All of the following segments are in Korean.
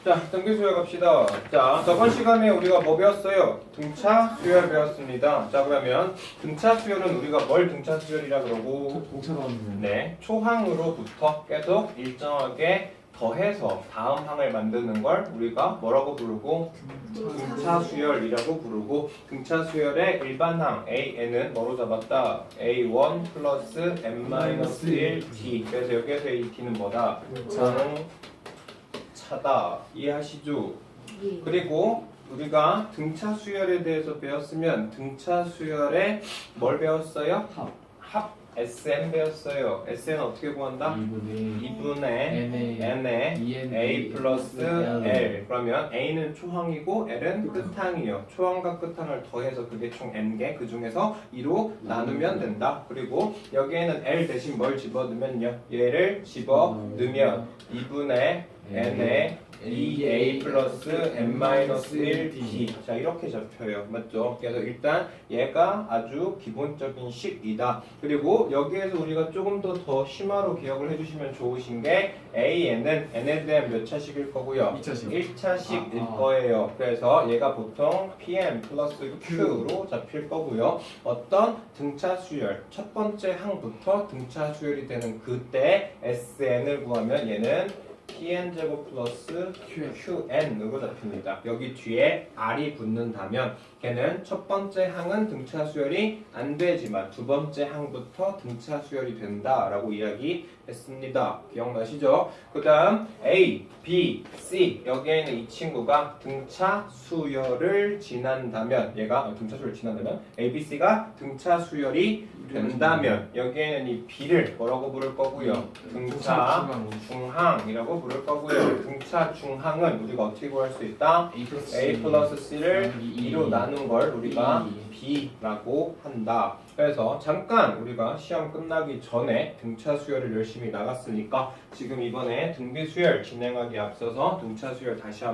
자, 등비 수열 갑시다. 자, 저번 시간에 우리가 뭐 배웠어요? 등차 수열 배웠습니다. 자, 그러면 등차 수열은 우리가 뭘 등차 수열이라 그러고? 공차가 없는. 네, 초항으로부터 계속 일정하게 더해서 다음 항을 만드는 걸 우리가 뭐라고 부르고? 등차 수열이라고 부르고, 등차 수열의 일반항 AN은 뭐로 잡았다? A1 플러스 n-1 D. 그래서 여기에서 이 D는 뭐다? 차다. 이해하시죠? 예. 그리고 우리가 등차 수열에 대해서 배웠으면 등차 수열에 뭘 배웠어요? 합 SN 배웠어요. SN 어떻게 구한다? 2분의 N의 A 플러스 L. 그러면 A는 초항이고 L은 끝항이요. 초항과 끝항을 더해서 그게 총 N개. 그 중에서 2로 나누면 된다. 그리고 여기에는 L 대신 뭘 집어넣으면요? 얘를 집어넣으면 2분의 N의 2A 플러스 n-1D. 자, 이렇게 잡혀요. 맞죠? 그래서 일단 얘가 아주 기본적인 식이다. 그리고 여기에서 우리가 조금 더 심화로 기억을 해주시면 좋으신 게 AN은 N에 대한 몇 차식일 거고요? 2차식. 1차식일 거예요. 그래서 얘가 보통 PM 플러스 Q로 잡힐 거고요. 어떤 등차 수열, 첫 번째 항부터 등차 수열이 되는 그때 SN을 구하면 얘는 PN제곱 플러스 QN으로 잡힙니다. 여기 뒤에 R이 붙는다면 걔는 첫 번째 항은 등차 수열이 안 되지만 두 번째 항부터 등차 수열이 된다라고 이야기했습니다. 기억나시죠? 그 다음 A, B, C 여기에는 이 친구가 등차 수열을 지난다면 얘가 등차 수열을 지난다면 A, B, C가 등차 수열이 된다면 여기에는 이 B를 뭐라고 부를 거고요? 등차 중항이라고 부를 거고요. 등차 중항은 우리가 어떻게 구할 수 있다? A 플러스 C를 2로 나눈 걸 우리가 B라고 한다. 그래서 잠깐 우리가 시험 끝나기 전에 등차 수열을 열심히 나갔으니까 지금 이번에 등비 수열 진행하기 앞서서 등차 수열 다시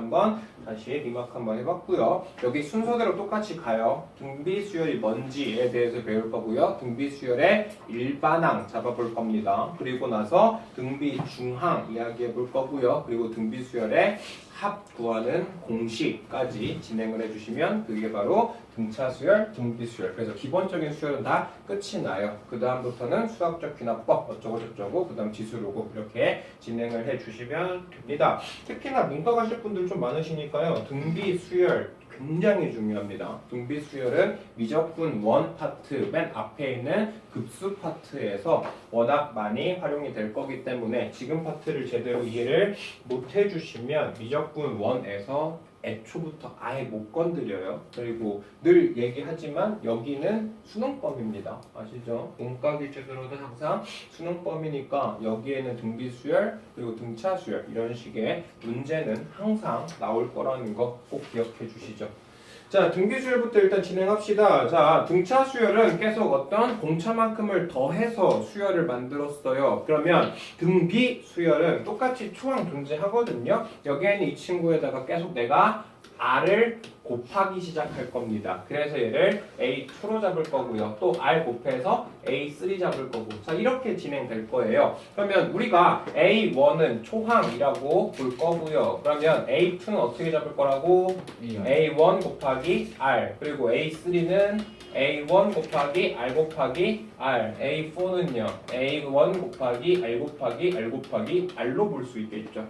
리마크 한번 해봤고요. 여기 순서대로 똑같이 가요. 등비 수열이 뭔지에 대해서 배울 거고요. 등비 수열의 일반항 잡아볼 겁니다. 그리고 나서 등비 중항 이야기해 볼 거고요. 그리고 등비 수열의 합 구하는 공식까지 진행을 해주시면 그게 바로 등차 수열, 등비 수열. 그래서 기본적인 수열은 다 끝이 나요. 그 다음부터는 수학적 귀납법 어쩌고 저쩌고 그 다음 지수로고 이렇게 진행을 해주시면 됩니다. 특히나 문과 가실 분들 좀 많으시니까요. 등비 수열 굉장히 중요합니다. 등비 수열은 미적분 원 파트 맨 앞에 있는 급수 파트에서 워낙 많이 활용이 될 거기 때문에 지금 파트를 제대로 이해를 못 해주시면 미적분 원에서 애초부터 아예 못 건드려요. 그리고 늘 얘기하지만 여기는 수능범입니다. 아시죠? 문과 기초로는 항상 수능범이니까 여기에는 등비 수열 그리고 등차 수열 이런 식의 문제는 항상 나올 거라는 거 꼭 기억해 주시죠. 자, 등비 수열부터 일단 진행합시다. 자, 등차 수열은 계속 어떤 공차만큼을 더해서 수열을 만들었어요. 그러면 등비 수열은 똑같이 초항 존재하거든요. 여기에는 이 친구에다가 계속 내가 R을 곱하기 시작할 겁니다. 그래서 얘를 A2로 잡을 거고요. 또 R 곱해서 A3 잡을 거고. 자, 이렇게 진행될 거예요. 그러면 우리가 A1은 초항이라고 볼 거고요. 그러면 A2는 어떻게 잡을 거라고? A1 곱하기 R. 그리고 A3는 A1 곱하기 R 곱하기 R. A4는요. A1 곱하기 R 곱하기 R 곱하기 R로 볼 수 있겠죠.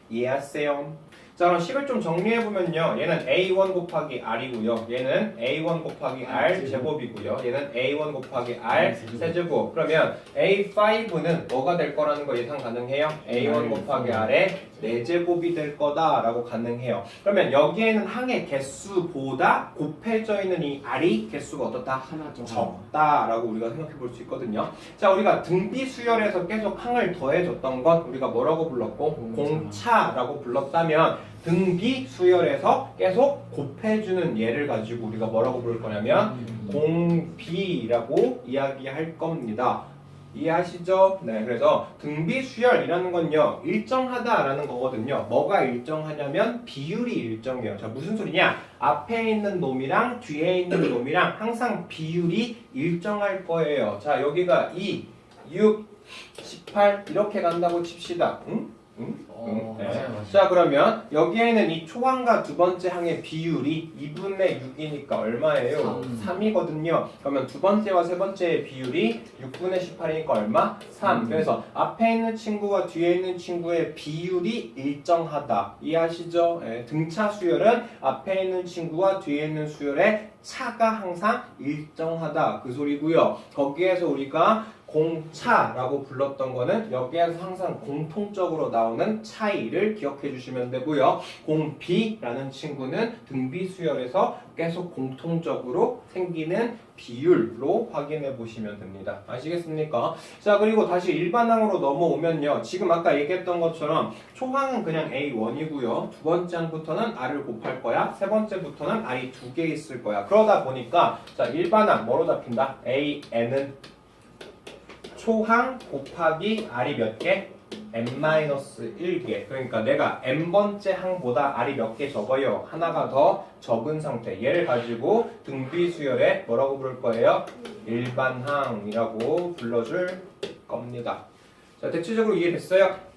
이해하세요? 자, 그럼 식을 좀 정리해보면요. 얘는 A1 곱하기 R이고요. 얘는 A1 곱하기 R 제곱이고요. 얘는 A1 곱하기 R 세제곱. 그러면 A5는 뭐가 될 거라는 거 예상 가능해요? A1 곱하기 R의 4제곱이 될 거다라고 가능해요. 그러면 여기에는 항의 개수보다 곱해져 있는 이 R이 개수가 어떻다? 적다라고 우리가 생각해 볼 수 있거든요. 자, 우리가 등비 수열에서 계속 항을 더해줬던 건 우리가 뭐라고 불렀고? 공차라고 불렀다면 등비 수열에서 계속 곱해주는 예를 가지고 우리가 뭐라고 부를 거냐면 공비라고 이야기할 겁니다. 이해하시죠? 네, 그래서 등비 수열이라는 건요 일정하다라는 거거든요. 뭐가 일정하냐면 비율이 일정해요. 자, 무슨 소리냐? 앞에 있는 놈이랑 뒤에 있는 놈이랑 항상 비율이 일정할 거예요. 자, 여기가 2, 6, 18 이렇게 간다고 칩시다. 응? 네. 맞아요. 자 그러면 여기에는 이 초항과 두 번째 항의 비율이 2분의 6이니까 얼마예요? 3이거든요. 그러면 두 번째와 세 번째의 비율이 6분의 18이니까 얼마? 3. 그래서 앞에 있는 친구와 뒤에 있는 친구의 비율이 일정하다. 이해하시죠? 네. 등차 수열은 앞에 있는 친구와 뒤에 있는 수열의 차가 항상 일정하다. 그 소리고요. 거기에서 우리가 공차라고 불렀던 거는 여기에서 항상 공통적으로 나오는 차이를 기억해 주시면 되고요. 공비라는 친구는 등비 수열에서 계속 공통적으로 생기는 비율로 확인해 보시면 됩니다. 아시겠습니까? 자 그리고 다시 일반항으로 넘어오면요. 지금 아까 얘기했던 것처럼 초항은 그냥 A1이고요. 두 번째 항부터는 R을 곱할 거야. 세 번째부터는 R이 2개 있을 거야. 그러다 보니까 자 일반항 뭐로 잡힌다? AN은 초항 곱하기 R이 몇 개? n-1개. 그러니까 내가 n번째 항보다 R이 몇 개 적어요? 하나가 더 적은 상태. 얘를 가지고 등비 수열에 뭐라고 부를 거예요? 일반항이라고 불러줄 겁니다. 자, 대체적으로 이해됐어요?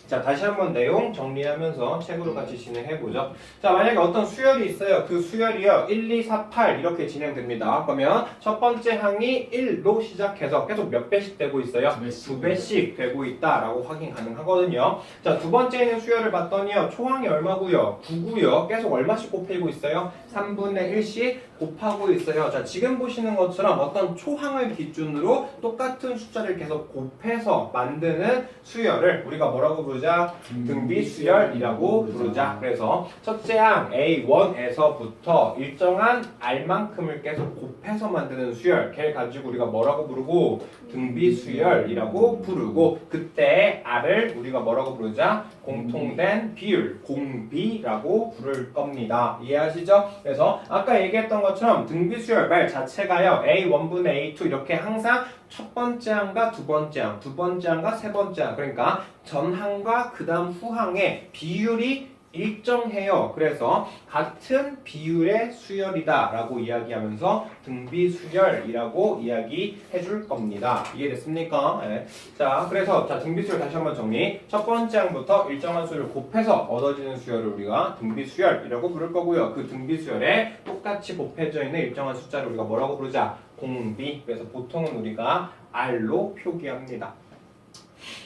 자 다시 한번 내용 정리하면서 책으로 같이 진행해보죠. 자 만약에 어떤 수열이 있어요. 그 수열이요 1, 2, 4, 8 이렇게 진행됩니다. 그러면 첫 번째 항이 1로 시작해서 계속 몇 배씩 되고 있어요? 2배씩 되고 있다라고 확인 가능하거든요. 자 두 번째 있는 수열을 봤더니요 초항이 얼마고요? 9고요. 계속 얼마씩 곱해고 있어요? 3분의 1씩 곱하고 있어요. 자 지금 보시는 것처럼 어떤 초항을 기준으로 똑같은 숫자를 계속 곱해서 만드는 수열을 우리가 뭐라고 부르자? 등비 수열이라고 부르자. 그래서 첫째 항 A1에서부터 일정한 R만큼을 계속 곱해서 만드는 수열, 걔를 가지고 우리가 뭐라고 부르고? 등비 수열이라고 부르고, 그때 R을 우리가 뭐라고 부르자? 공통된 비율, 공비라고 부를 겁니다. 이해하시죠? 그래서 아까 얘기했던 것처럼 등비 수열 말 자체가요 A1분의 A2 이렇게 항상 첫 번째 항과 두 번째 항, 두 번째 항과 세 번째 항, 그러니까 전 항과 그 다음 후항의 비율이 일정해요. 그래서 같은 비율의 수열이다 라고 이야기하면서 등비수열이라고 이야기해 줄 겁니다. 이해됐습니까? 네. 자, 그래서 자 등비수열 다시 한번 정리. 첫 번째 항부터 일정한 수를 곱해서 얻어지는 수열을 우리가 등비수열이라고 부를 거고요. 그 등비수열에 똑같이 곱해져 있는 일정한 숫자를 우리가 뭐라고 부르자? 공비. 그래서 보통은 우리가 R로 표기합니다.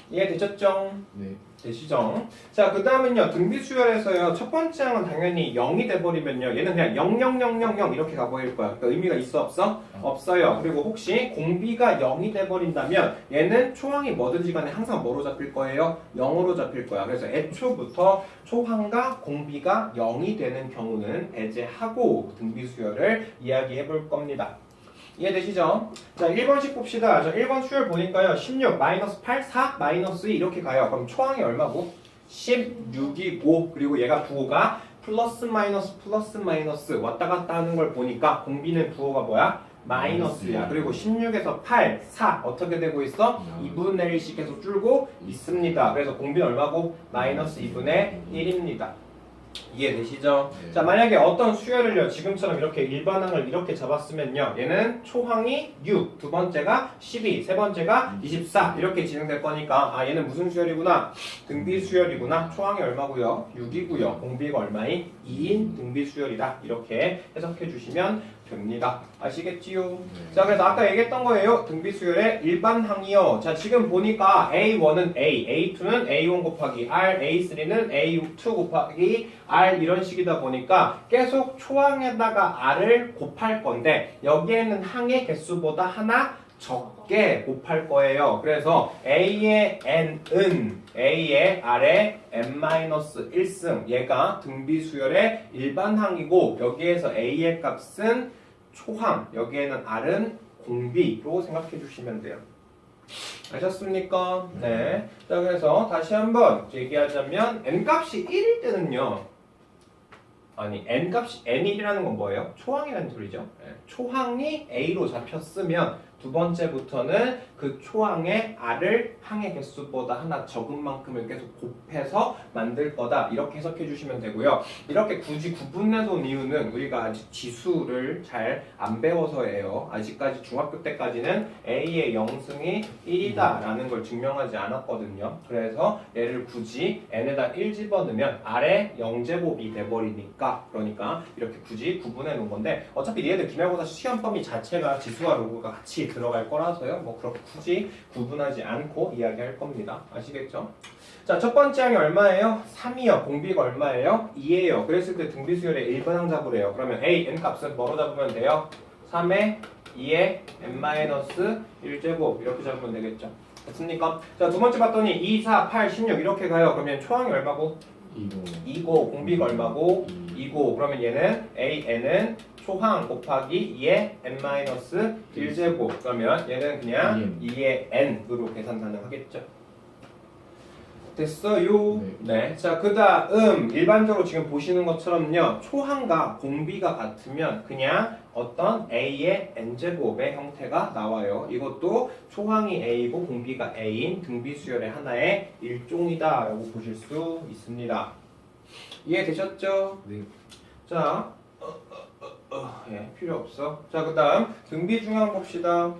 이해되셨죠? 네. 되시죠? 자, 그 다음은요, 등비수열에서요, 첫 번째 항은 당연히 0이 돼버리면요, 얘는 그냥 00000 이렇게 가버릴 거야. 그러니까 의미가 있어, 없어? 없어요. 그리고 혹시 공비가 0이 돼버린다면, 얘는 초항이 뭐든지 간에 항상 뭐로 잡힐 거예요? 0으로 잡힐 거야. 그래서 애초부터 초항과 공비가 0이 되는 경우는 배제하고 등비수열을 이야기해 볼 겁니다. 이해되시죠? 자, 1번씩 봅시다. 자, 1번 수열 보니까요. 16, 마이너스 8, 4, 마이너스 2 이렇게 가요. 그럼 초항이 얼마고? 16이고, 그리고 얘가 부호가 플러스 마이너스 왔다 갔다 하는 걸 보니까 공비는 부호가 뭐야? 마이너스야. 그리고 16에서 8, 4 어떻게 되고 있어? 2분의 1씩 계속 줄고 있습니다. 그래서 공비는 얼마고? 마이너스 2분의 1입니다. 이해되시죠? 네. 자, 만약에 어떤 수열을요 지금처럼 이렇게 일반항을 이렇게 잡았으면요 얘는 초항이 6, 두 번째가 12, 세 번째가 24 이렇게 진행될 거니까 아 얘는 무슨 수열이구나? 등비 수열이구나. 초항이 얼마고요? 6이고요. 공비가 얼마인? 2인 등비 수열이다. 이렇게 해석해 주시면 됩니다. 아시겠지요? 네. 자, 그래서 아까 얘기했던 거예요. 등비 수열의 일반항이요. 자, 지금 보니까 A1은 A, A2는 A1 곱하기 R, A3는 A2 곱하기 R 이런 식이다 보니까 계속 초항에다가 R을 곱할 건데 여기에는 항의 개수보다 하나 적게 곱할 거예요. 그래서 A의 N은 A의 R의 N-1승 얘가 등비 수열의 일반항이고 여기에서 A의 값은 초항, 여기에는 R은 공비로 생각해 주시면 돼요. 아셨습니까? 네. 자, 그래서 다시 한번 얘기하자면 N값이 1일 때는요. 아니, N값이 N1이라는 건 뭐예요? 초항이라는 소리죠. 네. 초항이 A로 잡혔으면 두 번째부터는 그 초항의 R을 항의 개수보다 하나 적은 만큼을 계속 곱해서 만들 거다. 이렇게 해석해 주시면 되고요. 이렇게 굳이 구분해 놓은 이유는 우리가 아직 지수를 잘 안 배워서예요. 아직까지 중학교 때까지는 A의 0승이 1이다 라는 걸 증명하지 않았거든요. 그래서 얘를 굳이 n에다 1 집어넣으면 R의 0제곱이 돼버리니까, 그러니까 이렇게 굳이 구분해 놓은 건데, 어차피 얘들 기말고사 시험 범위 자체가 지수와 로그가 같이 들어갈 거라서요. 뭐 그렇게 굳이 구분하지 않고 이야기할 겁니다. 아시겠죠? 자, 첫 번째 항이 얼마예요? 3이요. 공비가 얼마예요? 2예요. 그랬을 때 등비수열의 일반항 잡으래요. 그러면 A, n 값은 뭐로 잡으면 돼요? 3에 2에 n-1제곱 이렇게 잡으면 되겠죠. 됐습니까? 자, 두 번째 봤더니 2, 4, 8, 16 이렇게 가요. 그러면 초항이 얼마고? 2고 공비가 얼마고? 2고 그러면 얘는 AN은 초항 곱하기 2의 n-1제곱 그러면 얘는 그냥 2의 n으로 계산 가능하겠죠. 됐어요? 네. 자, 그 다음 일반적으로 지금 보시는 것처럼요. 초항과 공비가 같으면 그냥 어떤 A의 n제곱의 형태가 나와요. 이것도 초항이 A고 공비가 A인 등비수열의 하나의 일종이다 라고 보실 수 있습니다. 이해되셨죠? 네. 자, 예, 필요 없어. 자, 그 다음 등비중항 봅시다.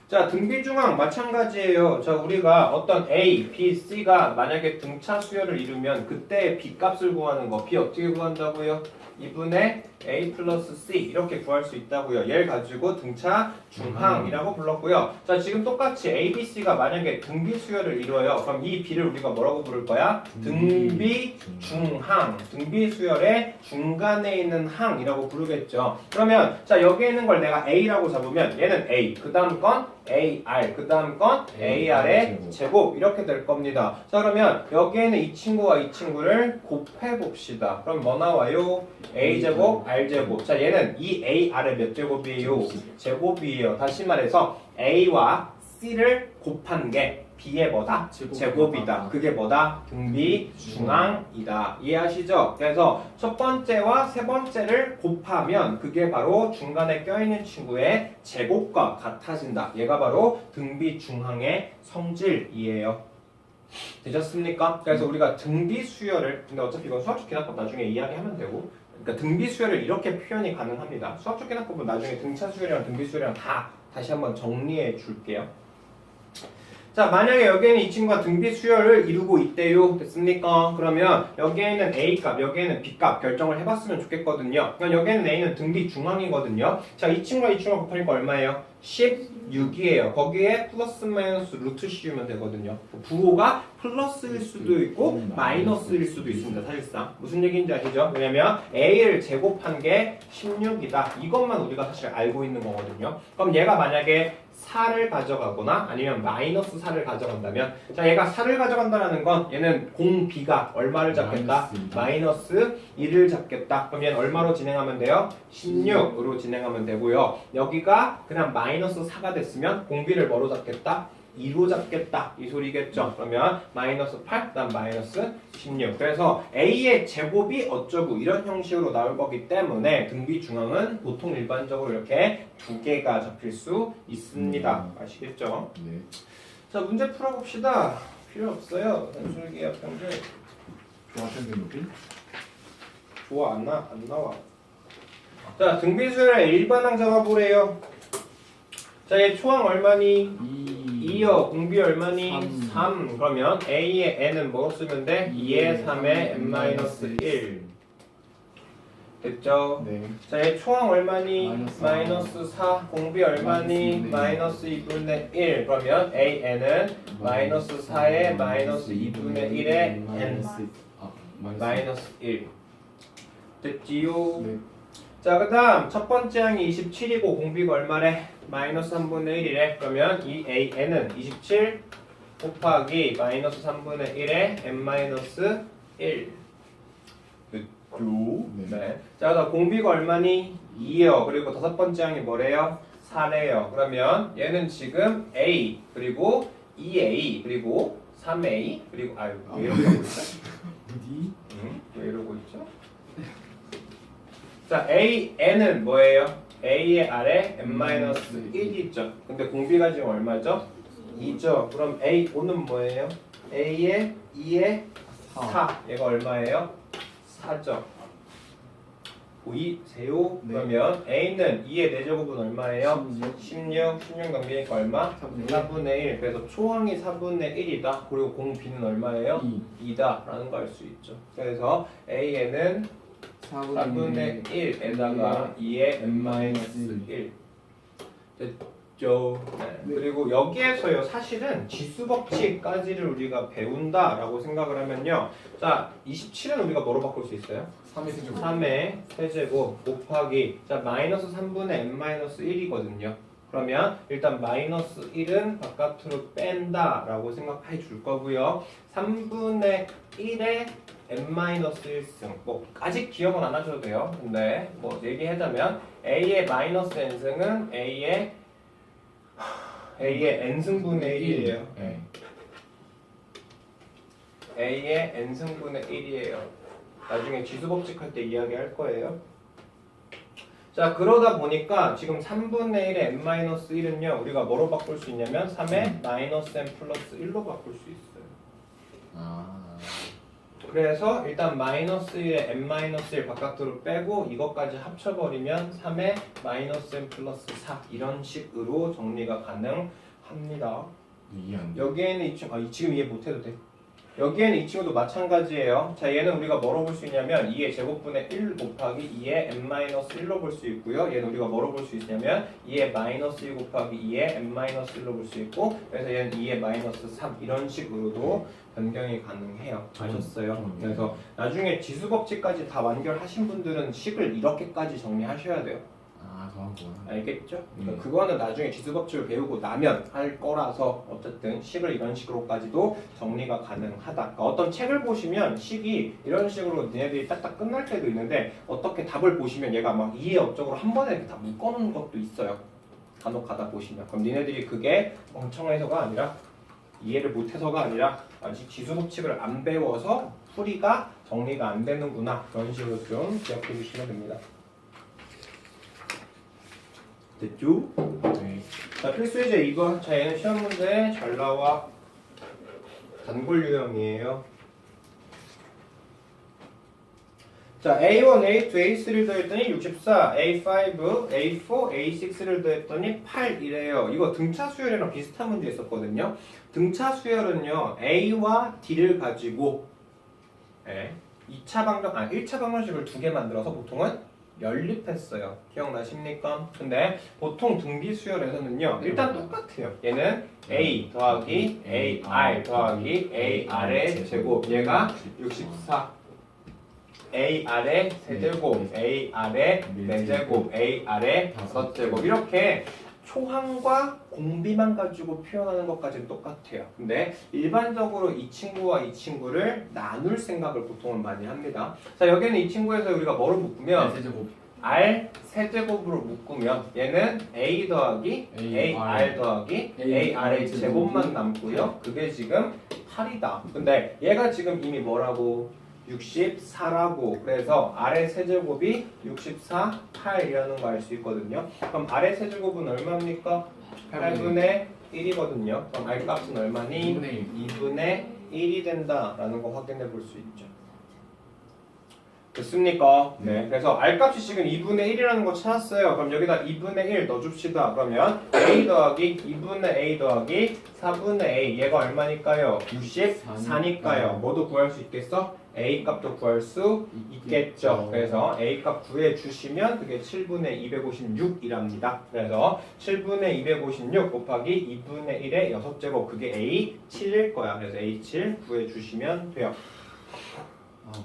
자, 등비중항 마찬가지예요. 자, 우리가 어떤 A, B, C가 만약에 등차 수열을 이루면 그때 B 값을 구하는 거. B 어떻게 구한다고요? 2분의 A 플러스 C 이렇게 구할 수 있다고요. 얘를 가지고 등차 중항이라고 불렀고요. 자, 지금 똑같이 A, B, C가 만약에 등비 수열을 이루어요. 그럼 이 B를 우리가 뭐라고 부를 거야? 등비 중항. 등비 수열의 중간에 있는 항이라고 부르겠죠. 그러면 자, 여기에 있는 걸 내가 A라고 잡으면 얘는 A, 그 다음 건 AR, 그 다음 건 AR의 제곱 이렇게 될 겁니다. 자, 그러면 여기에는 이 친구와 이 친구를 곱해 봅시다. 그럼 뭐 나와요? A제곱, R제곱. 자, 얘는 이 AR의 몇 제곱이에요? 제곱이에요. 다시 말해서 A와 C를 곱한 게 B의 뭐다? 제곱이다. 그게 뭐다? 등비 중항이다. 이해하시죠? 그래서 첫 번째와 세 번째를 곱하면 그게 바로 중간에 껴있는 친구의 제곱과 같아진다. 얘가 바로 등비 중항의 성질이에요. 되셨습니까? 그래서 우리가 등비 수열을, 근데 어차피 이건 수학적 기납법 나중에 이야기하면 되고, 그러니까 등비 수열을 이렇게 표현이 가능합니다. 수학적 기납법은 나중에 등차 수열이랑 등비 수열이랑 다 다시 한번 정리해 줄게요. 자, 만약에 여기에는 이 친구가 등비 수열을 이루고 있대요. 됐습니까? 그러면 여기에는 A값, 여기에는 B값 결정을 해봤으면 좋겠거든요. 그럼 여기에는 A는 등비 중항이거든요. 자, 이 친구가 이 친구가 곱하니까 얼마예요? 16이에요. 거기에 플러스 마이너스 루트 씌우면 되거든요. 부호가 플러스일 수도 있고 마이너스일 수도 있습니다. 사실상. 무슨 얘기인지 아시죠? 왜냐면 A를 제곱한 게 16이다. 이것만 우리가 사실 알고 있는 거거든요. 그럼 얘가 만약에 4를 가져가거나 아니면 마이너스 4를 가져간다면, 자, 얘가 4를 가져간다는 건 얘는 공비가 얼마를 잡겠다? 마이너스 1을 잡겠다. 그럼 얘는 얼마로 진행하면 돼요? 16으로 진행하면 되고요. 여기가 그냥 마이너스 4가 됐으면 공비를 뭐로 잡겠다? 2로 잡겠다. 이 소리겠죠. 그러면 마이너스 8, 그다음 마이너스 16. 그래서 A의 제곱이 어쩌고 이런 형식으로 나올 거기 때문에 등비 중항은 보통 일반적으로 이렇게 두 개가 잡힐 수 있습니다. 아시겠죠? 네. 자, 문제 풀어봅시다. 필요 없어요. 단술기압 평균. 조합평균 높이? 좋아, 안 나와. 자, 등비수열의 일반항 잡아보래요. 자, 얘 초항 얼마니? 2요. 공비 얼마니? 3. 그러면 A의 n은 뭐 쓰면 돼? 2의 3의 n-1. 됐죠? 네. 자, 얘 초항 얼마니? 마이너스 4. 공비 얼마니? 마이너스 2분의 1. 그러면 AN은 마이너스 4의 마이너스 2분의 1의 n 마이너스 1. 됐지요? 네. 자, 그 다음 첫 번째 항이 27이고 공비가 얼마래? 마이너스 3분의 1이래. 그러면 이 AN은 27 곱하기 마이너스 3분의 1의 n-1. 됐죠? 네. 자, 그다음 공비가 얼마니? 2요. 그리고 다섯 번째 항이 뭐래요? 4래요. 그러면 얘는 지금 A 그리고 2A 그리고 3A 그리고 왜 이러고 있죠? 왜 이러고 있죠? 자, AN은 뭐예요? A의 아래 n-1이죠. 근데 공비가 지금 얼마죠? 2죠. 그럼 A, O는 뭐예요? A의 2의 4. 얘가 얼마예요? 4죠. 2 세요. 네. 그러면 A는 2의 4제곱은 얼마예요? 16. 16 넘기니까 얼마? 4분의 1. 그래서 초항이 4분의 1이다. 그리고 공비는 얼마예요? 2다. 라는 거 알 수 있죠. 그래서 A에는 4분의 1에다가 2의 n-1 됐죠. 네. 그리고 여기에서요 사실은 지수법칙까지를 우리가 배운다라고 생각을 하면요, 자 27은 우리가 뭐로 바꿀 수 있어요? 3의 세제곱. 3의 세제곱 곱하기 자 마이너스 3분의 n-1이거든요. 그러면 일단 마이너스 1은 바깥으로 뺀다 라고 생각해 줄 거고요. 3분의 1의 n-1승 뭐 아직 기억은 안 하셔도 돼요. 근데 뭐 얘기하자면 A의 마이너스 n승은 A의 n승분의 1이에요. 네. A의 n승분의 1이에요. 나중에 지수법칙 할 때 이야기할 거예요. 자 그러다 보니까 지금 3분의 1의 n-1은요 우리가 뭐로 바꿀 수 있냐면 3의 마이너스 n 플러스 1로 바꿀 수 있어요. 그래서 일단 마이너스 1의 n-1 바깥으로 빼고 이것까지 합쳐버리면 3의 마이너스 n 플러스 4 이런 식으로 정리가 가능합니다. 이해 안 돼. 여기에는 이 친구 지금 이해 못해도 돼. 여기에는 이 친구도 마찬가지예요. 자 얘는 우리가 뭐로 볼 수 있냐면 2의 제곱분의 1 곱하기 2의 n-1로 볼 수 있고요. 얘는 우리가 뭐로 볼 수 있냐면 2의 마이너스 1 곱하기 2의 n-1로 볼 수 있고, 그래서 얘는 2의 마이너스 3 이런 식으로도 변경이 가능해요. 아셨어요? 그래서 나중에 지수법칙까지 다 완결하신 분들은 식을 이렇게까지 정리하셔야 돼요. 더하구나. 알겠죠? 그러니까 그거는 나중에 지수법칙을 배우고 나면 할 거라서 어쨌든 식을 이런 식으로까지도 정리가 가능하다. 그러니까 어떤 책을 보시면 식이 이런 식으로 니네들이 딱딱 끝날 때도 있는데 어떻게 답을 보시면 얘가 막 이해 업적으로 한 번에 이렇게 다 묶어놓은 것도 있어요. 간혹 가다 보시면. 그럼 니네들이 그게 멍청해서가 아니라 이해를 못해서가 아니라 아직 지수법칙을 안 배워서 풀이가 정리가 안 되는구나. 그런 식으로 좀 기억해 주시면 됩니다. 됐죠? 네. 자, 필수예제 2번. 자, 얘는 시험 문제에 잘 나와. 단골 유형이에요. 자, A1, A2, A3를 더했더니 64, A5, A4, A6를 더했더니 8이래요. 이거 등차 수열이랑 비슷한 문제 있었거든요. 등차 수열은요, A와 D를 가지고 1차 방정식을 두 개 만들어서 보통은 연립했어요. 기억나십니까? 근데 보통 등비 수열에서는요 일단 똑같아요. 얘는 A 더하기 AR 더하기 AR의 제곱, 얘가 64 AR의 세제곱, AR의 4제곱, AR의 5제곱, 이렇게 초항과 공비만 가지고 표현하는 것까지는 똑같아요. 근데 일반적으로 이 친구와 이 친구를 나눌 생각을 보통은 많이 합니다. 자, 여기는 이 친구에서 우리가 뭐를 묶으면 세제곱. R 세제곱으로 묶으면 얘는 A 더하기 AR 더하기 AR의 제곱만 남고요. 그게 지금 8이다. 근데 얘가 지금 이미 뭐라고? 64라고. 그래서 R의 세제곱이 64, 8이라는 거 알 수 있거든요. 그럼 R의 세제곱은 얼마입니까? 8분의 1이거든요. 그럼 R 값은 얼마니? 2분의 1이 된다라는 거 확인해 볼 수 있죠. 됐습니까? 네. 그래서 R 값이 지금 2분의 1이라는 거 찾았어요. 그럼 여기다 2분의 1 넣어줍시다. 그러면 A 더하기 2분의 A 더하기 4분의 A, 얘가 얼마니까요? 64니까요. 뭐도 구할 수 있겠어? A 값도 구할 수 있겠죠. 그래서 A 값 구해 주시면 그게 7분의 256이랍니다. 그래서 7분의 256 곱하기 2분의 1의 6제곱, 그게 A7일 거야. 그래서 A7 구해 주시면 돼요.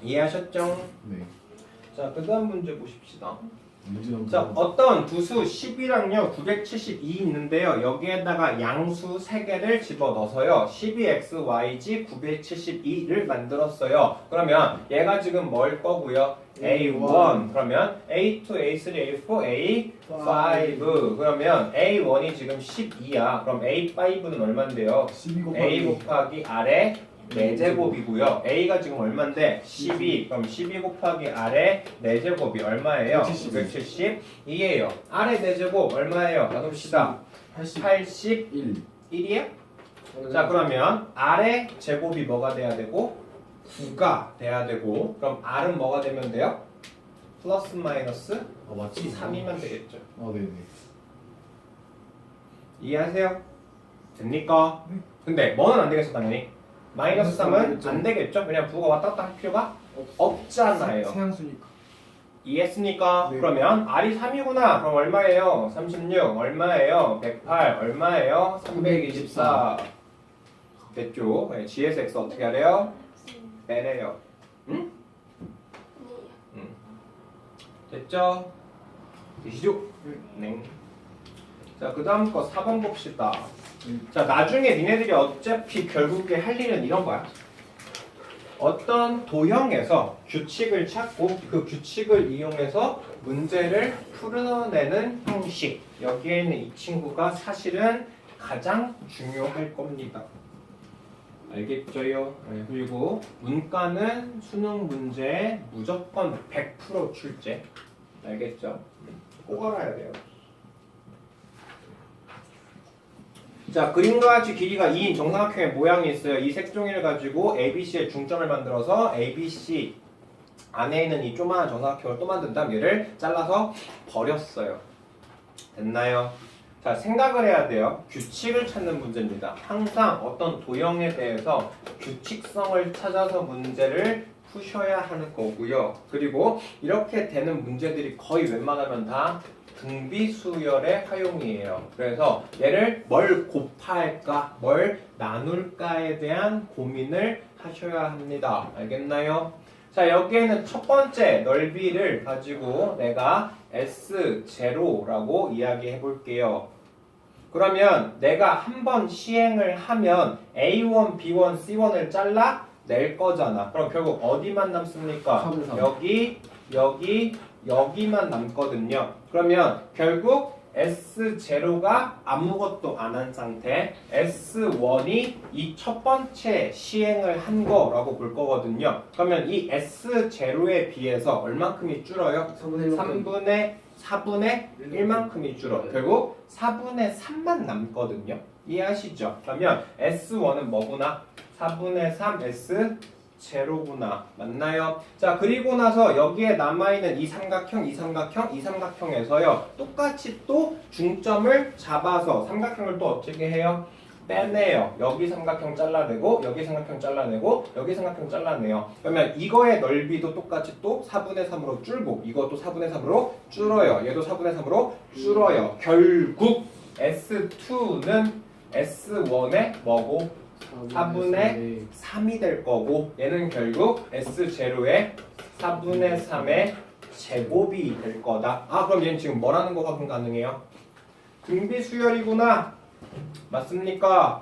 이해하셨죠? 네. 자, 그 다음 문제 보십시다. 문제 너무 자, 어떤 두수 10이랑요 972 있는데요. 여기에다가 양수 3개를 집어넣어서요 12xyg 972를 만들었어요. 그러면 얘가 지금 뭘 거고요? A1. 그러면 A2, A3, A4, A5. 그러면 A1이 지금 12야. 그럼 A5는 얼만데요? 12 A 곱하기 R에 4제곱이고요. A가 지금 얼마인데? 12. 그럼 12 곱하기 아래 4제곱이 얼마예요? 172이에요. 아래 4제곱 얼마예요? 나눕시다. 81. 81이에요? 자, 그러면 아래 제곱이 뭐가 돼야 되고 9가 돼야 되고, 그럼 R은 뭐가 되면 돼요? 플러스 마이너스 맞지? 3이면 되겠죠. 네네. 이해하세요? 됩니까? 네. 근데 뭐는 안 되겠어 당연히. 마이너스 3은 안 되겠죠? 왜냐면 부가 왔다 갔다 할 필요가 없잖아요. 세양수니까. 이해했습니까? 네. 그러면 R이 3이구나. 그럼 얼마예요? 36. 얼마예요? 108. 얼마예요? 324. 됐죠? 네, GS X 어떻게 하래요? 빼래요. 응? 됐죠? 되시죠? 네. 자, 그 다음 거 4번 봅시다. 자, 나중에 니네들이 어차피 결국에 할 일은 이런 거야. 어떤 도형에서 규칙을 찾고 그 규칙을 이용해서 문제를 풀어내는 형식. 여기에는 이 친구가 사실은 가장 중요할 겁니다. 알겠죠요? 네, 그리고 문과는 수능 문제 무조건 100% 출제. 알겠죠? 꼭 알아야 돼요. 자, 그림과 같이 길이가 2인 정삼각형의 모양이 있어요. 이 색종이를 가지고 ABC의 중점을 만들어서 ABC 안에 있는 이 조그마한 정삼각형을 또 만든 다음 얘를 잘라서 버렸어요. 됐나요? 자, 생각을 해야 돼요. 규칙을 찾는 문제입니다. 항상 어떤 도형에 대해서 규칙성을 찾아서 문제를 푸셔야 하는 거고요. 그리고 이렇게 되는 문제들이 거의 웬만하면 다 등비수열의 활용이에요. 그래서 얘를 뭘 곱할까, 뭘 나눌까에 대한 고민을 하셔야 합니다. 알겠나요? 자, 여기에는 첫 번째 넓이를 가지고 내가 S0라고 이야기해 볼게요. 그러면 내가 한번 시행을 하면 A1, B1, C1을 잘라 낼 거잖아. 그럼 결국 어디만 남습니까? 3, 3. 여기만 남거든요. 그러면 결국 S0가 아무것도 안 한 상태, S1이 이 첫 번째 시행을 한 거라고 볼 거거든요. 그러면 이 S0에 비해서 얼만큼이 줄어요? 3분의 4분의 1만큼이 줄어. 결국 4분의 3만 남거든요. 이해하시죠? 그러면 S1은 뭐구나? 4분의 3 S0구나. 맞나요? 자, 그리고 나서 여기에 남아있는 이 삼각형에서요. 똑같이 또 중점을 잡아서 삼각형을 또 어떻게 해요? 빼내요. 여기 삼각형 잘라내고 여기 삼각형 잘라내고 여기 삼각형 잘라내요. 그러면 이거의 넓이도 똑같이 또 4분의 3으로 줄고 이것도 4분의 3으로 줄어요. 얘도 4분의 3으로 줄어요. 결국 S2는 S1의 뭐고? 4분의 3이 될 거고 얘는 결국 S0의 4분의 3의 제곱이 될 거다. 아, 그럼 얘는 지금 뭐라는 거 확인 가능해요? 등비수열이구나. 맞습니까?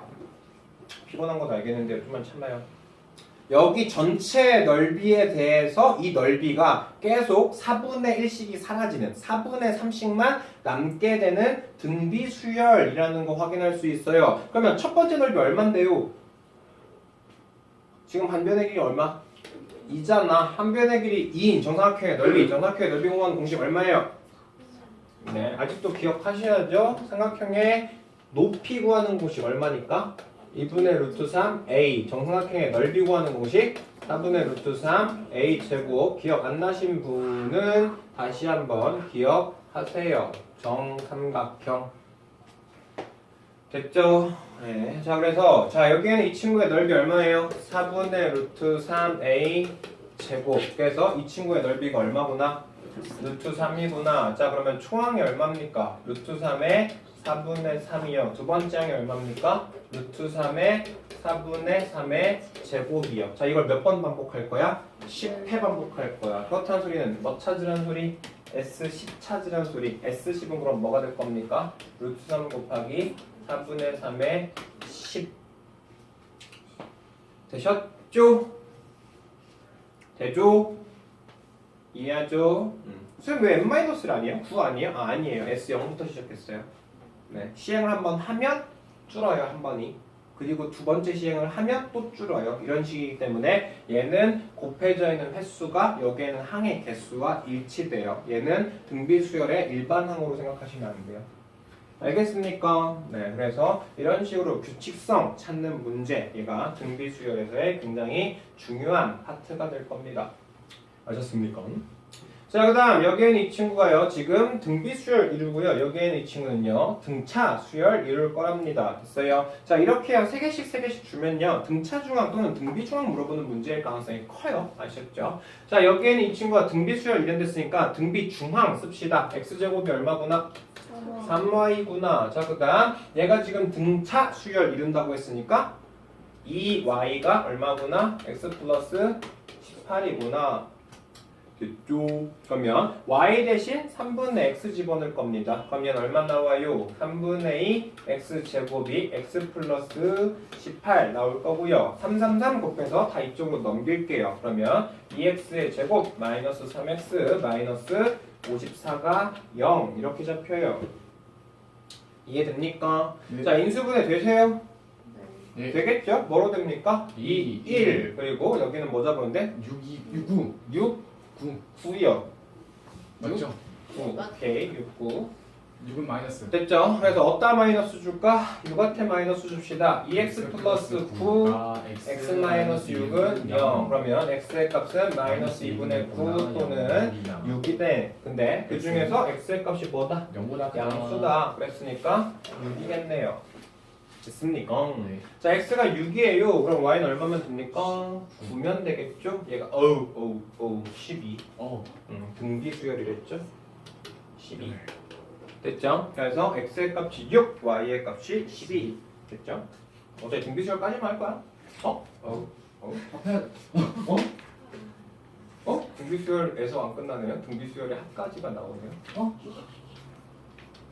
피곤한 건 알겠는데 좀만 참아요. 여기 전체 넓이에 대해서 이 넓이가 계속 4분의 1씩이 사라지는 4분의 3씩만 남게 되는 등비수열이라는 거 확인할 수 있어요. 그러면 첫 번째 넓이 얼만데요? 지금 한 변의 길이 얼마? 2잖아. 한 변의 길이 2인 정삼각형의 넓이. 정삼각형의 넓이 구하는 공식 얼마예요? 네, 아직도 기억하셔야죠. 삼각형의 높이 구하는 공식 얼마니까? 2분의 루트 3 a. 정삼각형의 넓이 구하는 공식 4분의 루트 3 a 제곱. 기억 안 나신 분은 다시 한번 기억하세요. 정삼각형. 됐죠? 네. 자, 그래서 자, 여기에는 이 친구의 넓이 얼마예요? 4분의 루트 3 a 제곱. 그래서 이 친구의 넓이가 얼마구나? 루트 3이구나. 자, 그러면 초항이 얼마입니까? 루트 3의 4분의 3이요. 두 번째 항이 얼마입니까? 루트 3의 4분의 3의 제곱이요. 자, 이걸 몇 번 반복할 거야? 10회 반복할 거야. 그렇다는 소리는 뭐 찾으라는 소리? S10 찾으라는 소리. S10은 그럼 뭐가 될 겁니까? 루트 3 곱하기 4분의 3의 10. 되셨죠? 되죠? 이해하죠? 선생님 왜 n-를 아니에요? 9 아니에요? 아, 아니에요. S0부터 시작했어요. 네, 시행을 한번 하면 줄어요, 한 번이. 그리고 두 번째 시행을 하면 또 줄어요. 이런 식이기 때문에 얘는 곱해져 있는 횟수가 여기에는 항의 개수와 일치돼요. 얘는 등비 수열의 일반항으로 생각하시면 안 돼요. 알겠습니까? 네, 그래서 이런 식으로 규칙성 찾는 문제, 얘가 등비 수열에서의 굉장히 중요한 파트가 될 겁니다. 아셨습니까? 자, 그 다음 여기에는 이 친구가요 지금 등비 수열 이루고요, 여기에는 이 친구는요 등차 수열 이룰 거랍니다. 됐어요? 자, 이렇게요 세 개씩 주면요 등차 중항 또는 등비 중항 물어보는 문제일 가능성이 커요. 아셨죠? 자, 여기에는 이 친구가 등비 수열 이런댔으니까 등비 중항 씁시다. x제곱이 얼마구나? 3y구나. 자, 그 다음 얘가 지금 등차 수열 이룬다고 했으니까 2y가 얼마구나? x 플러스 18이구나. 됐죠? 그러면 y 대신 3분의 x 집어넣을 겁니다. 그러면 얼마 나와요? 3분의 2 x제곱이 x 플러스 18 나올 거고요. 333 곱해서 다 이쪽으로 넘길게요. 그러면 2x의 제곱 마이너스 3x 마이너스 54가 0 이렇게 잡혀요. 이해됩니까? 네. 자, 인수분해 되세요? 네. 되겠죠? 뭐로 됩니까? 2, 1 그리고 여기는 뭐 잡으는데? 6, 9. 6, 9. 9요. 맞죠? 9. 오케이, 6, 9. 6은 마이너스. 됐죠? 그래서 어디다 마이너스 줄까? 6한테 마이너스 줍시다. 2x 플러스 9 x 마이너스 6은 0. 그러면 x의 값은 마이너스 2분의 9 또는 6이 돼. 근데 그 중에서 x의 값이 뭐다? 0보다 양수다. 그랬으니까 6이겠네요. 됐습니까? 네. 자, x가 6이에요. 그럼 y는 얼마면 됩니까? 9면 되겠죠? 얘가 12. 등비 수열이랬죠? 12. 됐죠? 그래서 x의 값이 6, y의 값이 12. 됐죠? 어차피 등비 수열까지만 할 거야. 등비 수열에서 안 끝나네요. 등비 수열의 합까지가 나오네요.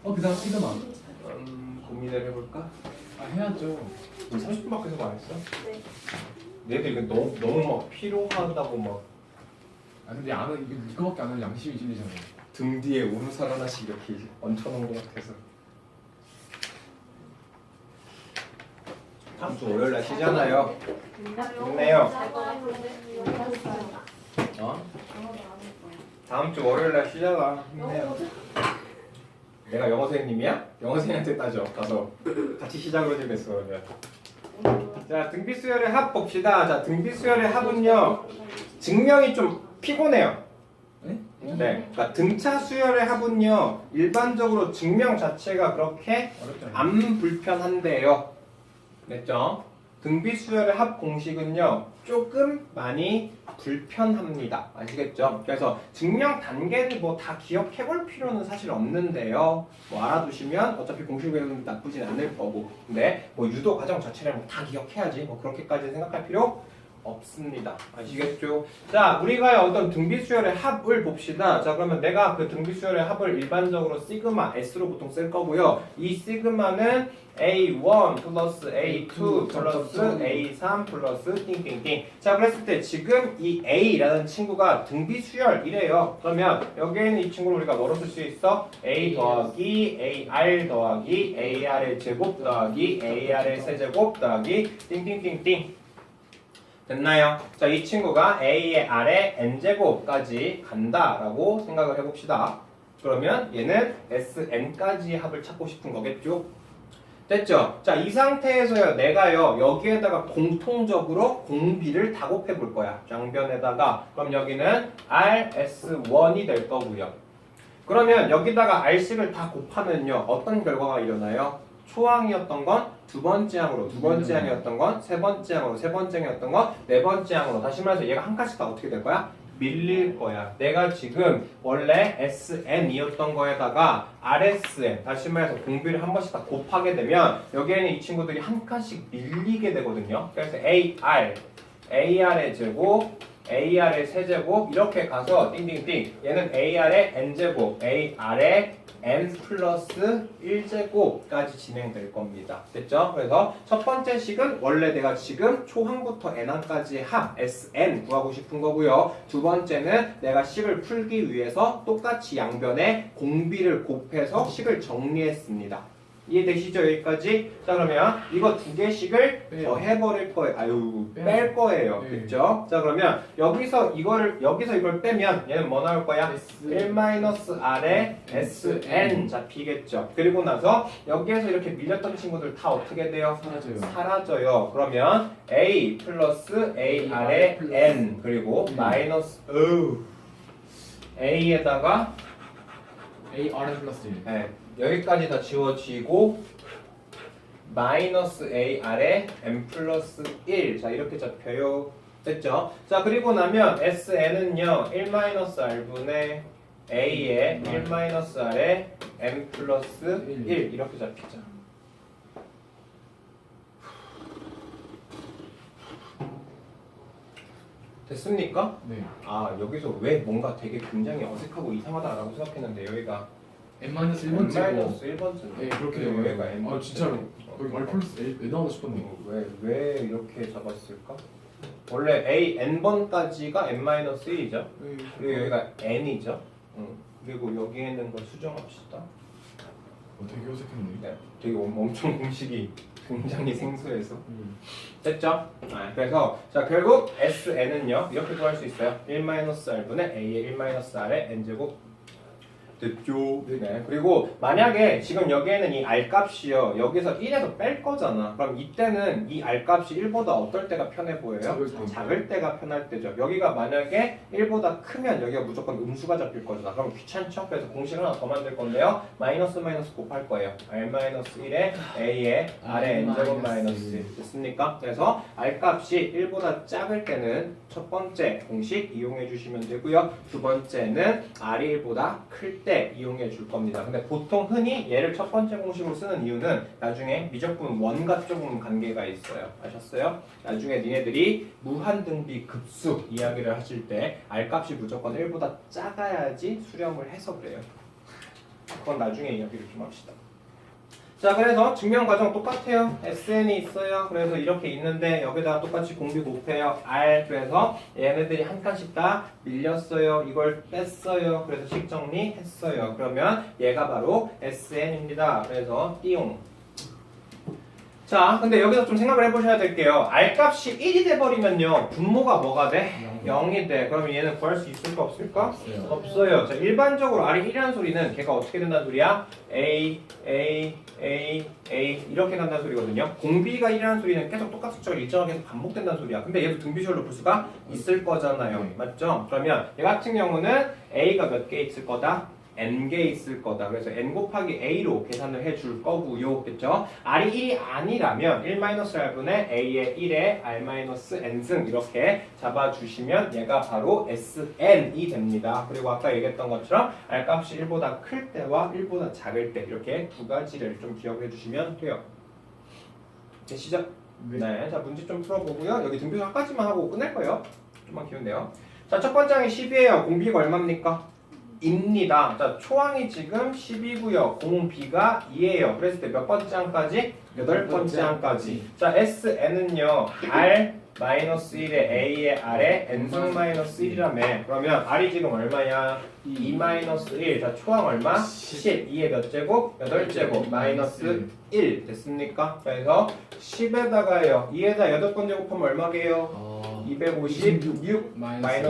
그 다음 시그마. 고민을 해볼까? 해야죠. 30분밖에 해서 안 했어? 네. 얘들 이거 너무 막 필요하다고 막 근데 안 하, 이거밖에 안 하면 양심이 찔리잖아요. 등 뒤에 우르살 하나씩 이렇게 얹혀놓은 것 같아서. 다음 주 월요일 날 쉬잖아요. 좋네요. 다음 주 월요일 날 쉬잖아. 힘내요. 내가 영어 선생님이야? 영어 선생님한테 따져. 가서 같이 시작을 좀 했어. 그러면. 자, 등비 수열의 합 봅시다. 자, 등비 수열의 합은요 증명이 좀 피곤해요. 네, 그러니까 등차 수열의 합은요 일반적으로 증명 자체가 그렇게 안 불편한데요. 됐죠? 등비 수열의 합 공식은요 조금 많이 불편합니다. 아시겠죠? 그래서 증명 단계를 뭐 다 기억해 볼 필요는 사실 없는데요. 뭐 알아두시면 어차피 공식 외우는 나쁘진 않을 거고, 근데 뭐 유도 과정 자체를 다 기억해야지 뭐 그렇게까지 생각할 필요 없습니다. 아시겠죠? 자, 우리가 어떤 등비 수열의 합을 봅시다. 자, 그러면 내가 그 등비 수열의 합을 일반적으로 시그마 S로 보통 쓸 거고요. 이 시그마는 A1 플러스 A2 플러스 A3 플러스 띵띵띵. 자, 그랬을 때 지금 이 A라는 친구가 등비 수열이래요. 그러면 여기에는 이 친구를 우리가 뭐로 쓸 수 있어? A 더하기 AR 더하기 AR의 제곱 더하기 AR의 세제곱 더하기 띵띵띵띵. 됐나요? 자, 이 친구가 A의 아래 N제곱까지 간다라고 생각을 해봅시다. 그러면 얘는 SN까지 합을 찾고 싶은 거겠죠? 됐죠? 자, 이 상태에서요, 내가요, 여기에다가 공통적으로 공비를 다 곱해볼 거야. 양변에다가. 그럼 여기는 RS1이 될 거고요. 그러면 여기다가 R식을 다 곱하면요, 어떤 결과가 일어나요? 초항이었던 건 두 번째 항으로, 두 번째 항이었던 건 세 번째 항으로, 세 번째 항이었던 건 네 번째 항으로. 다시 말해서 얘가 한 칸씩 다 어떻게 될 거야? 밀릴 거야. 내가 지금 원래 SN이었던 거에다가 RSN, 다시 말해서 공비를 한 번씩 다 곱하게 되면 여기에는 이 친구들이 한 칸씩 밀리게 되거든요. 그래서 AR의 제곱, AR의 세제곱 이렇게 가서 띵띵띵, 얘는 AR의 N제곱, AR의 N 플러스 1제곱까지 진행될 겁니다. 됐죠? 그래서 첫 번째 식은 원래 내가 지금 초항부터 N항까지의 합 SN 구하고 싶은 거고요. 두 번째는 내가 식을 풀기 위해서 똑같이 양변에 공비를 곱해서 식을 정리했습니다. 이해되시죠? 여기까지? 자 그러면 이거 두 개씩을 빼요. 더 해버릴 거예요. 아유 빼요. 뺄 거예요. 네. 그렇죠? 자 그러면 여기서 이걸 빼면 얘는 뭐 나올 거야? 1-r에 sn 잡히겠죠. 그리고 나서 여기에서 이렇게 밀렸던 친구들 다 어떻게 돼요? 사라져요. 사라져요. 그러면 a 플러스 ar의 n 그리고 마이너스 a에다가 ARN 플러스 1. 네, 여기까지 다 지워지고 마이너스 ar의 n 플러스 1. 자 이렇게 잡혀요. 됐죠? 자 그리고 나면 sn은요 1-r분의 a의 1-r의 n 플러스 1 이렇게 잡히죠. 됐습니까? 네. 아 여기서 왜 뭔가 되게 굉장히 어색하고 이상하다라고 생각했는데 여기가 N-1번째고. N-1번째 네, 그렇게 돼요. 여기가 N 아, 진짜로. 여기 R 플러스 왜 나오나 싶었네. 왜 이렇게 잡았을까? 원래 A N번까지가 N-1이죠. 그리고 여기가 N이죠. 그리고 여기에 있는 걸 수정합시다. 되게 어색했네. 네, 되게 엄청 공식이 굉장히 생소해서 됐죠? 그래서 자 결국 SN은요 이렇게 구할 수 있어요. 1-r분의 A의 1-r의 n제곱 됐죠? 네. 그리고 만약에 지금 여기에는 이 R 값이요 여기서 1에서 뺄 거잖아. 그럼 이때는 이 R 값이 1보다 어떨 때가 편해 보여요? 작을 때가 편할 때죠. 여기가 만약에 1보다 크면 여기가 무조건 음수가 잡힐 거잖아. 그럼 귀찮죠? 그래서 공식을 하나 더 만들 건데요. 마이너스 곱할 거예요. R-1에 A의 R의 n제곱 마이너스 1 됐습니까? 그래서 R 값이 1보다 작을 때는 첫 번째 공식 이용해 주시면 되고요. 두 번째는 R이 1보다 클 때 이용해 줄 겁니다. 근데 보통 흔히 얘를 첫 번째 공식으로 쓰는 이유는 나중에 미적분 원과 조금 관계가 있어요. 아셨어요? 나중에 니네들이 무한등비 급수 이야기를 하실 때 R 값이 무조건 1보다 작아야지 수렴을 해서 그래요. 그건 나중에 이야기를 좀 합시다. 자 그래서 증명 과정 똑같아요. SN이 있어요. 그래서 이렇게 있는데 여기다가 똑같이 공비 곱해요. R 그래서 얘네들이 한 칸씩 다 밀렸어요. 이걸 뺐어요. 그래서 식 정리했어요. 그러면 얘가 바로 SN입니다. 그래서 띠용. 자 근데 여기서 좀 생각을 해보셔야 될게요. R 값이 1이 돼버리면요 분모가 뭐가 돼? 0이 돼. 그러면 얘는 구할 수 있을까 없을까? 없어요. 자 일반적으로 R이 1이라는 소리는 걔가 어떻게 된다는 소리야? A 이렇게 간다는 소리거든요. 공비가 1이라는 소리는 계속 똑같은 숫자가 일정하게 계속 반복된다는 소리야. 근데 얘도 등비시설로 볼 수가 있을 거잖아요. 맞죠? 그러면 얘 같은 경우는 A가 몇 개 있을 거다? n개 있을 거다. 그래서 n 곱하기 a로 계산을 해줄 거고요. 그렇죠? r이 1이 아니라면 1-r분의 a의 1에 r-n승 이렇게 잡아주시면 얘가 바로 sn이 됩니다. 그리고 아까 얘기했던 것처럼 r 값이 1보다 클 때와 1보다 작을 때 이렇게 두 가지를 좀 기억해 주시면 돼요. 되시죠? 네. 자 문제 좀 풀어보고요. 여기 등비수학까지만 하고 끝낼 거예요. 좀만 키운데요. 자 첫 번째 항이 10이에요. 공비가 얼마입니까? 입니다. 자, 초항이 지금 10이고요. 공비가 2예요. 그랬을 때 몇 번째 항까지? 8번째 항까지. 자, SN은요. R-1에 A의 R에 N승 마이너스 1이라며. 그러면 R이 지금 얼마야? 2-1. 자, 초항 얼마? 10. 2의 몇 제곱? 8제곱. 마이너스 1. 됐습니까? 그래서 10에다가요. 2에다 8번 제곱하면 얼마게요? 256 마이너스